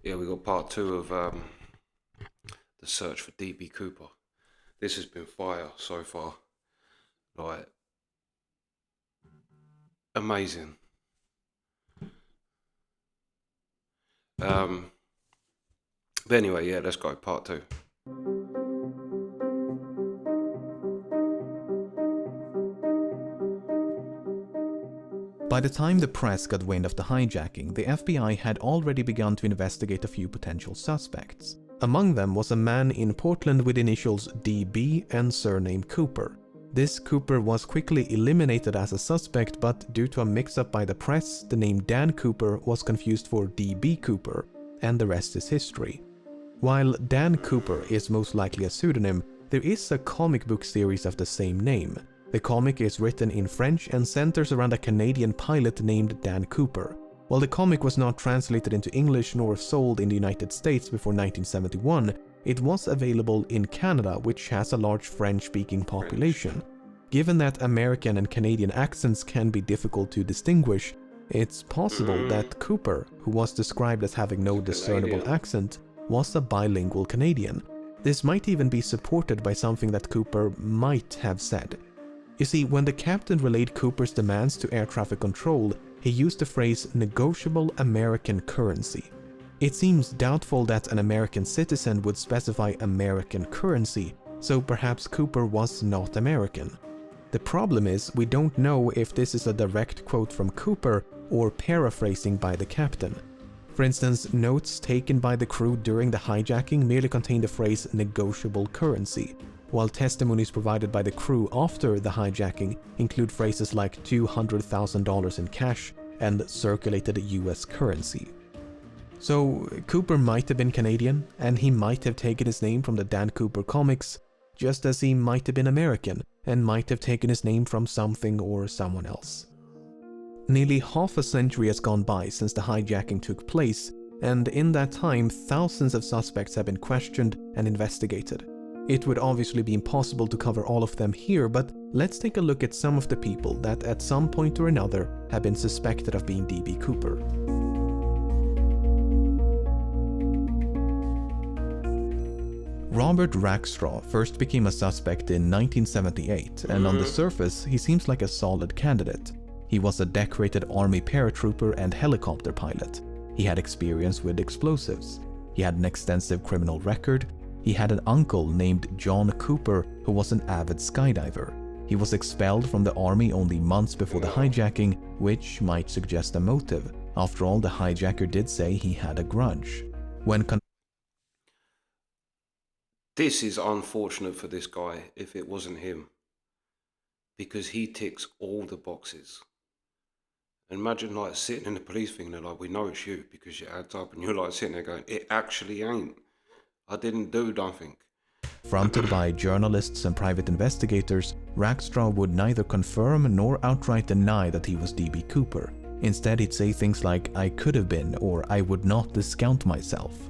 Yeah, we got part two of the search for DB Cooper. This has been fire so far. Like, amazing. Um, but anyway, yeah, let's go part two. By the time the press got wind of the hijacking, the FBI had already begun to investigate a few potential suspects. Among them was a man in Portland with initials DB and surname Cooper. This Cooper was quickly eliminated as a suspect, but due to a mix-up by the press, the name Dan Cooper was confused for DB Cooper, and the rest is history. While Dan Cooper is most likely a pseudonym, there is a comic book series of the same name. The comic is written in French and centers around a Canadian pilot named Dan Cooper. While the comic was not translated into English nor sold in the United States before 1971, it was available in Canada, which has a large French-speaking population. Given that American and Canadian accents can be difficult to distinguish, it's possible that Cooper, who was described as having no discernible accent, was a bilingual Canadian. This might even be supported by something that Cooper might have said. You see, when the captain relayed Cooper's demands to air traffic control, he used the phrase negotiable American currency. It seems doubtful that an American citizen would specify American currency, so perhaps Cooper was not American. The problem is, we don't know if this is a direct quote from Cooper or paraphrasing by the captain. For instance, notes taken by the crew during the hijacking merely contain the phrase negotiable currency, while testimonies provided by the crew after the hijacking include phrases like $200,000 in cash and circulated US currency. So Cooper might have been Canadian, and he might have taken his name from the Dan Cooper comics, just as he might have been American and might have taken his name from something or someone else. Nearly half a century has gone by since the hijacking took place, and in that time thousands of suspects have been questioned and investigated. It would obviously be impossible to cover all of them here, but let's take a look at some of the people that at some point or another have been suspected of being DB Cooper. Robert Rackstraw first became a suspect in 1978, and on the surface he seems like a solid candidate. He was a decorated Army paratrooper and helicopter pilot. He had experience with explosives. He had an extensive criminal record. He had an uncle named John Cooper who was an avid skydiver. He was expelled from the army only months before the hijacking, which might suggest a motive. After all, the hijacker did say he had a grudge. This is unfortunate for this guy if it wasn't him, because he ticks all the boxes. Imagine like sitting in the police thing, they're like, we know it's you because your ad's up, and you're like sitting there going, it actually ain't. I didn't do nothing. Confronted by journalists and private investigators, Rackstraw would neither confirm nor outright deny that he was DB Cooper. Instead, he'd say things like, I could have been, or I would not discount myself.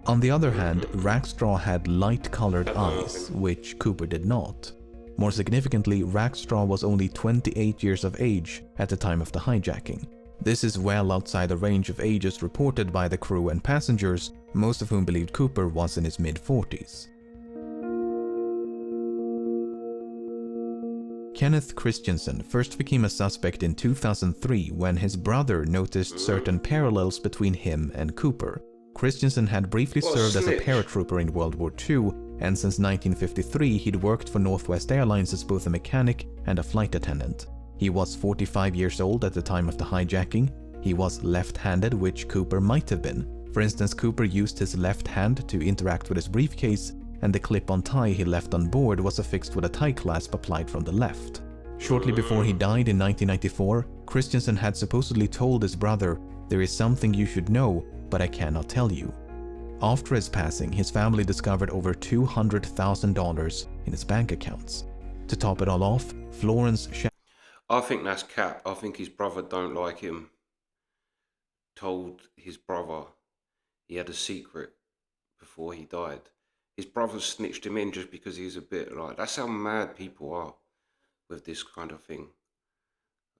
On the other hand, Rackstraw had light-colored eyes, which Cooper did not. More significantly, Rackstraw was only 28 years of age at the time of the hijacking. This is well outside the range of ages reported by the crew and passengers, most of whom believed Cooper was in his mid-40s. Kenneth Christensen first became a suspect in 2003 when his brother noticed certain parallels between him and Cooper. Christensen had briefly served as a paratrooper in World War II, and since 1953 he'd worked for Northwest Airlines as both a mechanic and a flight attendant. He was 45 years old at the time of the hijacking. He was left-handed, which Cooper might have been. For instance, Cooper used his left hand to interact with his briefcase, and the clip-on tie he left on board was affixed with a tie clasp applied from the left. Shortly before he died in 1994, Christensen had supposedly told his brother, "There is something you should know, but I cannot tell you." After his passing, his family discovered over $200,000 in his bank accounts. To top it all off, Florence I think that's cap. I think his brother don't like him. Told his brother he had a secret before he died. His brother snitched him in just because he's a bit like, that's how mad people are with this kind of thing.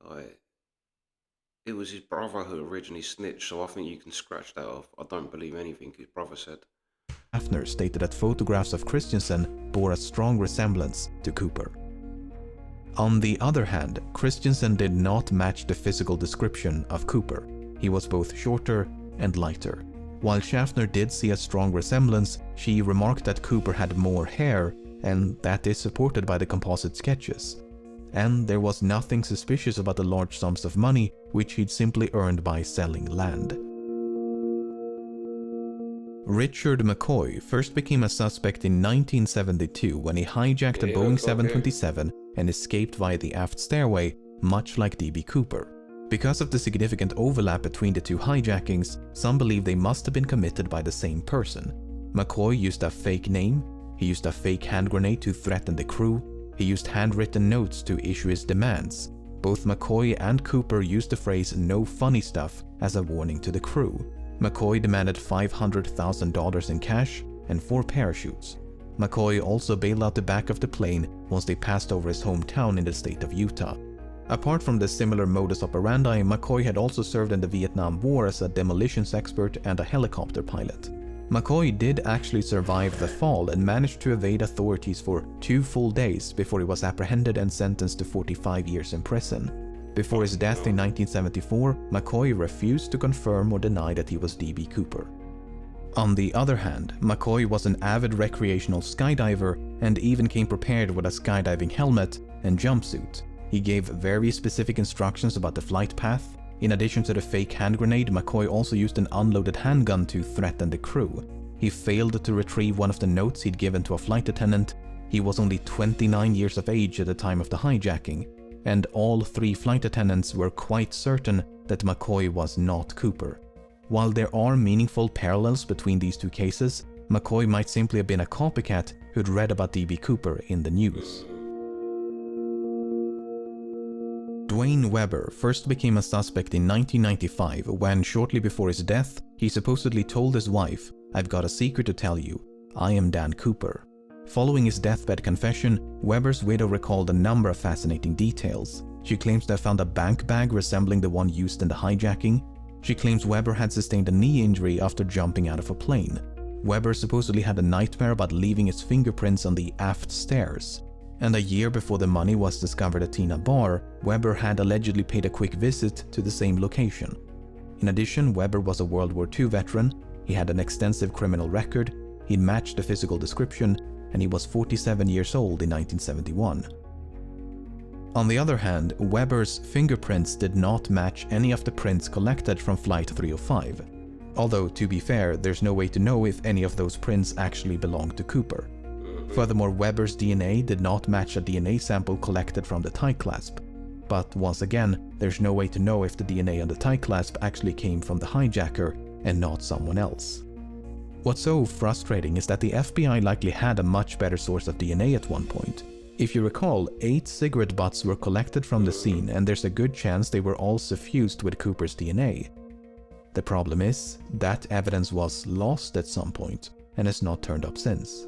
Like, It was his brother who originally snitched, so I think you can scratch that off. I don't believe anything his brother said. Schaffner stated that photographs of Christensen bore a strong resemblance to Cooper. On the other hand, Christensen did not match the physical description of Cooper. He was both shorter and lighter. While Schaffner did see a strong resemblance, she remarked that Cooper had more hair, and that is supported by the composite sketches. And there was nothing suspicious about the large sums of money which he'd simply earned by selling land. Richard McCoy first became a suspect in 1972 when he hijacked a Boeing 727 and escaped via the aft stairway, much like D.B. Cooper. Because of the significant overlap between the two hijackings, some believe they must have been committed by the same person. McCoy used a fake name, he used a fake hand grenade to threaten the crew, he used handwritten notes to issue his demands. Both McCoy and Cooper used the phrase "no funny stuff" as a warning to the crew. McCoy demanded $500,000 in cash and 4 parachutes. McCoy also bailed out the back of the plane once they passed over his hometown in the state of Utah. Apart from the similar modus operandi, McCoy had also served in the Vietnam War as a demolitions expert and a helicopter pilot. McCoy did actually survive the fall and managed to evade authorities for 2 full days before he was apprehended and sentenced to 45 years in prison. Before his death in 1974, McCoy refused to confirm or deny that he was D.B. Cooper. On the other hand, McCoy was an avid recreational skydiver and even came prepared with a skydiving helmet and jumpsuit. He gave very specific instructions about the flight path. In addition to the fake hand grenade, McCoy also used an unloaded handgun to threaten the crew. He failed to retrieve one of the notes he'd given to a flight attendant. He was only 29 years of age at the time of the hijacking, and all 3 flight attendants were quite certain that McCoy was not Cooper. While there are meaningful parallels between these 2 cases, McCoy might simply have been a copycat who'd read about D.B. Cooper in the news. Dwayne Weber first became a suspect in 1995 when, shortly before his death, he supposedly told his wife, "I've got a secret to tell you. I am Dan Cooper." Following his deathbed confession, Weber's widow recalled a number of fascinating details. She claims to have found a bank bag resembling the one used in the hijacking. She claims Weber had sustained a knee injury after jumping out of a plane. Weber supposedly had a nightmare about leaving his fingerprints on the aft stairs. And a year before the money was discovered at Tina Bar, Weber had allegedly paid a quick visit to the same location. In addition, Weber was a World War II veteran, he had an extensive criminal record, he'd matched the physical description, and he was 47 years old in 1971. On the other hand, Weber's fingerprints did not match any of the prints collected from Flight 305. Although, to be fair, there's no way to know if any of those prints actually belonged to Cooper. Furthermore, Weber's DNA did not match a DNA sample collected from the tie clasp. But once again, there's no way to know if the DNA on the tie clasp actually came from the hijacker and not someone else. What's so frustrating is that the FBI likely had a much better source of DNA at one point. If you recall, 8 cigarette butts were collected from the scene, and there's a good chance they were all suffused with Cooper's DNA. The problem is, that evidence was lost at some point and has not turned up since.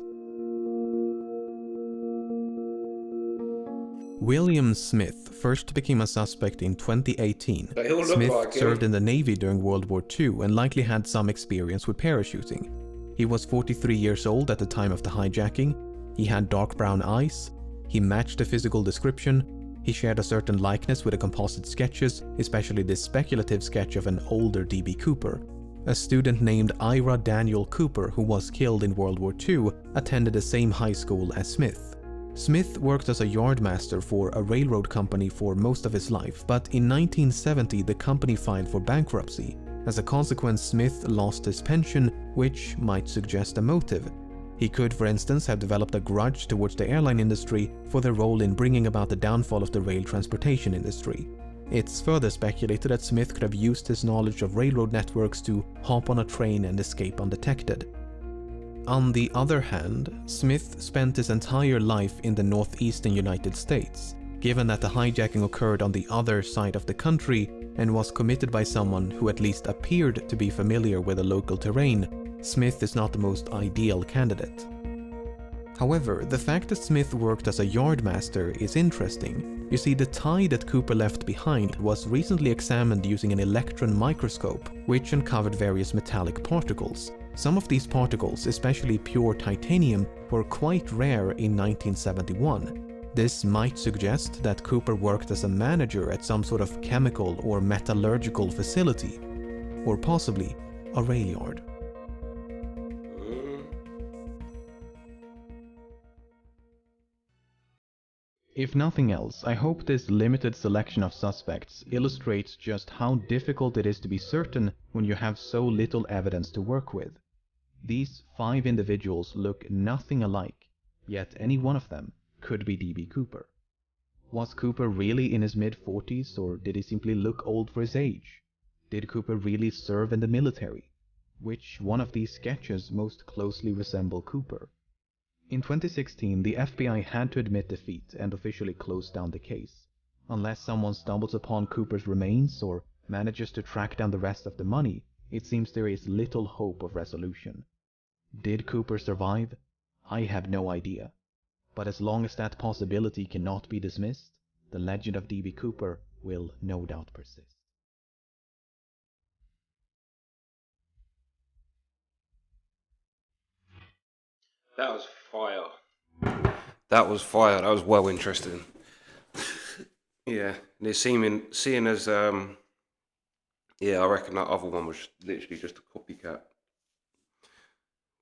William Smith first became a suspect in 2018. Smith served in the Navy during World War II and likely had some experience with parachuting. He was 43 years old at the time of the hijacking. He had dark brown eyes. He matched the physical description. He shared a certain likeness with the composite sketches, especially this speculative sketch of an older D.B. Cooper. A student named Ira Daniel Cooper, who was killed in World War II, attended the same high school as Smith. Smith worked as a yardmaster for a railroad company for most of his life, but in 1970 the company filed for bankruptcy. As a consequence, Smith lost his pension, which might suggest a motive. He could, for instance, have developed a grudge towards the airline industry for their role in bringing about the downfall of the rail transportation industry. It's further speculated that Smith could have used his knowledge of railroad networks to hop on a train and escape undetected. On the other hand, Smith spent his entire life in the northeastern United States. Given that the hijacking occurred on the other side of the country and was committed by someone who at least appeared to be familiar with the local terrain, Smith is not the most ideal candidate. However, the fact that Smith worked as a yardmaster is interesting. You see, the tie that Cooper left behind was recently examined using an electron microscope, which uncovered various metallic particles. Some of these particles, especially pure titanium, were quite rare in 1971. This might suggest that Cooper worked as a manager at some sort of chemical or metallurgical facility, or possibly a rail yard. If nothing else, I hope this limited selection of suspects illustrates just how difficult it is to be certain when you have so little evidence to work with. These 5 individuals look nothing alike, yet any one of them could be D.B. Cooper. Was Cooper really in his mid-40s, or did he simply look old for his age? Did Cooper really serve in the military? Which one of these sketches most closely resemble Cooper? In 2016, the FBI had to admit defeat and officially close down the case. Unless someone stumbles upon Cooper's remains or manages to track down the rest of the money, it seems there is little hope of resolution. Did Cooper survive? I have no idea. But as long as that possibility cannot be dismissed, the legend of D.B. Cooper will no doubt persist. That was fire. That was fire. That was well interesting. Yeah, and it's seeing as yeah, I reckon that other one was literally just a copycat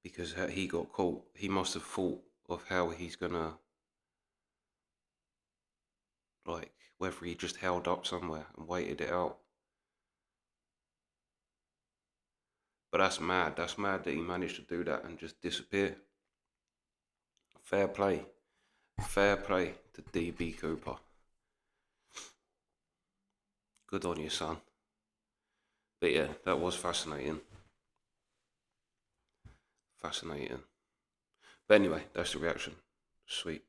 because he got caught. He must have thought of how he's gonna, like, whether he just held up somewhere and waited it out. But that's mad. That's mad that he managed to do that and just disappear. Fair play. Fair play to D.B. Cooper. Good on you, son. But yeah, that was fascinating. Fascinating. But anyway, that's the reaction. Sweet.